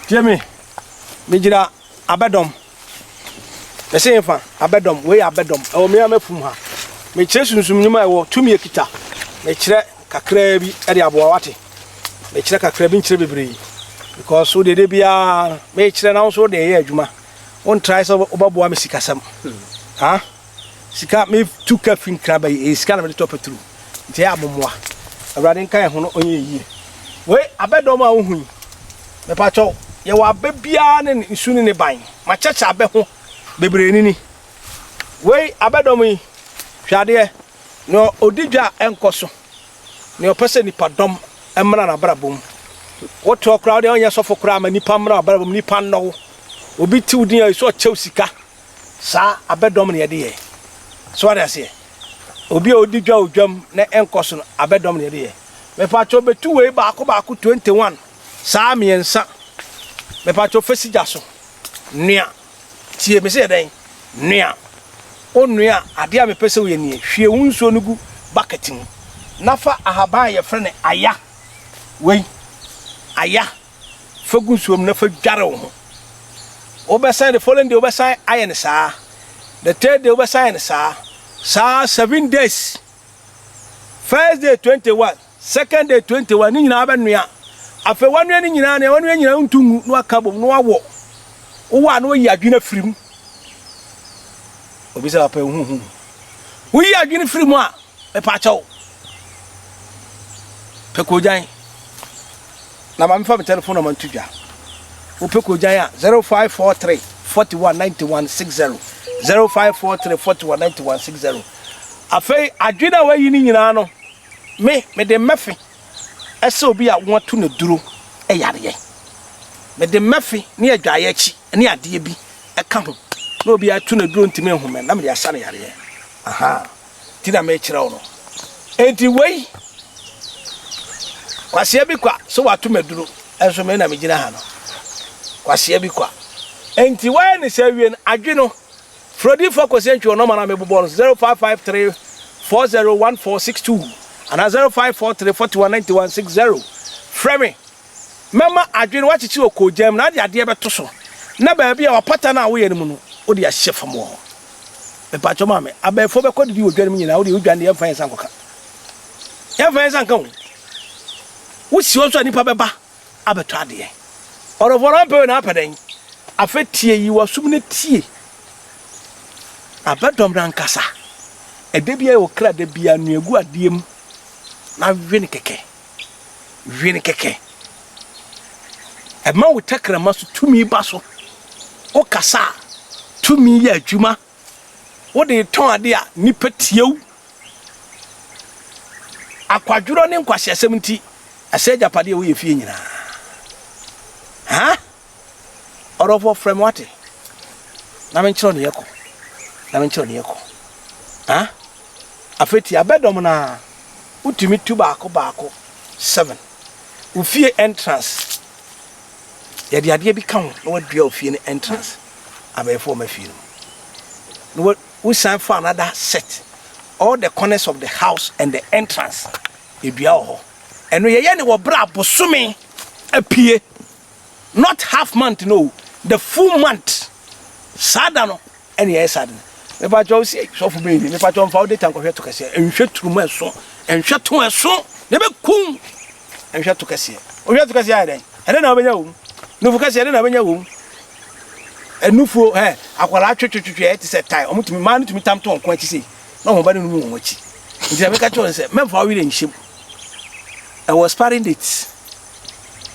Jimmy, Mijira Abedom. The same fan, Abedom, way Abedom, or me from her. Me chasing some new to me a kita. Me chere kakrebi edi aboawate. Me chere kakrebi nchire because so de bia me chere na so de ye adwuma. On try so obaboa me sikasam. Ha? Sika me two kafin kraba e sika na me top through. Nti ya momoa. Awrade nkan ho no onye yie. We Abedom a ohun. Me pa cho ye wa bebia ne nsuni ne ban. Ma checha abe ho bebre ni. We Abedom yi hwade no odidwa enkoso. Ne opese nipa dom emra na brabom. What to crowd on your sofa cram and nipa mra brabom nipa no. Obi ti udin ya so chew sika. Sa Abedom ne ye. So what I say. Obi odidwa odwam na enkoso no Abedom ne ye. Me pa cho betu we ba ko 21. Sa miensa. Me pa cho fesija so. Nua. Tie me say den. Nua. Onua ade a me pese we nie. Hwe unso no gu bucket mu. Nafa ahaba ye frene aya. Wei. Aya. Fagu suom na fa dware wo ho. Obesan the following day obesan aye ne saa. The third day obesan ne saa. Saa 7 days. First day 21, second day 21 ni nyina abanua. Afa wanua ni nyina na wanua nyina ntungu no akabom no awo. Wo wa no yi adwena firim. Obi se apa hu. Wo yi adwena firim a e pa chawo. Pekojan. Na ma mfa me telephone number ntudwa. Wo pekojan a 0543 419160. 0543 419160. Afei adwena wa yi ni nyina no. Me de mefe. Ese obi a won to ne duro e yare ye. Me de mefe ne adwaye chi ne ade bi e ka ho. Na obi a to ne duro ntime home na me de asa ne yare ye. Aha. Ti na me kire wo no. Enti wei kwasia bi kwa so wato meduro enso me na me gina ha no. Kwasia bi kwa. Enti wei ne sawie no adwe no. Frodi focus entry no ma na me bobo no 0553 401462 and 0543 419160. Frame mama adwe no wachichi okojam na ade beto so. Na ba bia wapata na wo ye no mu no wo de ahye fam wo. Me pa cho ma me abefo be kodi wo dwan mu nyina wo de udwan de emfa yensan koka. Emfa yensan kan. Wo si wo so nipa beba abeto ade. Oroforo mpe na apadan. Afetie yi wasum ne tie. Abedom ran kasa. Edebia wo kra de bia nu egu adiem. Na wini keke. Wini keke. Ema wo takra maso tumi baso. O kasa tumi ya adwuma. Wo de ton ade a nipa tiew. Akwadwuro ne nkwahye nti ase japade wo ye fie nyina. Ha? Orofo frame wate. Na menchiro ne yeko. Na menchiro ne yeko. Ha? Afeti Abedom na utimi tu baako 7. Ufie entrance. Ya de ade bi kan na wadua ufie ne entrance. Abefo mafie no. We sign for another set. All the corners of the house and the entrance. Edua ho. Eno ye ne wo bra bosome apie. Not half month no, the full month. Sada no ene ye sada. Me pa jo si so fu be ni me pa jo mfa de tanko hwe to kase. Enhwe turumu eso, enhwe to eso. Ne be kum. Enhwe to kase. O hwe to kase ya den. Ene na obenya wo. No fu kase ene na obenya wo. Enufu akwala twetwetwe e ti se tai. Omutumi ma no tumi tam to onko achi sei. Na ho ba ne nu wo achi. Nti me ka cho se me fa wi le nhyem. I was sparring dates.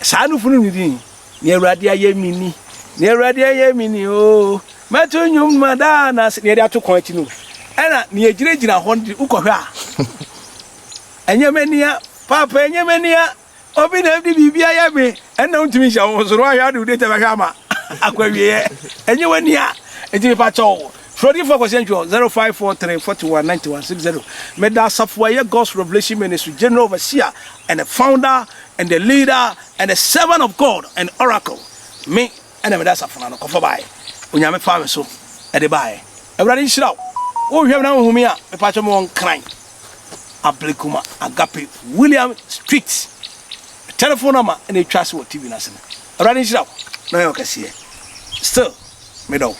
Sa no fu no ni ne Awurade ayemini. Ne Awurade ayemini o. Mato nyum madana ne de atokon achi no. Ena ne agiragina ho ndi ukohwe a. Enyemania papa enyemania obi na bi bibia ya me ena untimi hya wo soro ahwa de udeta ba hama akwawie enyemania ejimi pa cho Frodi for Central 0543 419160. Meda Safwaye God's Revelation Ministry General Overseer and the founder and the leader and the servant of God and oracle. Me and Meda Safana kofa bai. Unyame fa me so e de bai. Ewrade nhira. Wo hwem na humi a me pa cho mo kran. Ablikuma Agape William Street. Telephone number and a trust what TV na se. Ewrade nhira. na yo kase still me do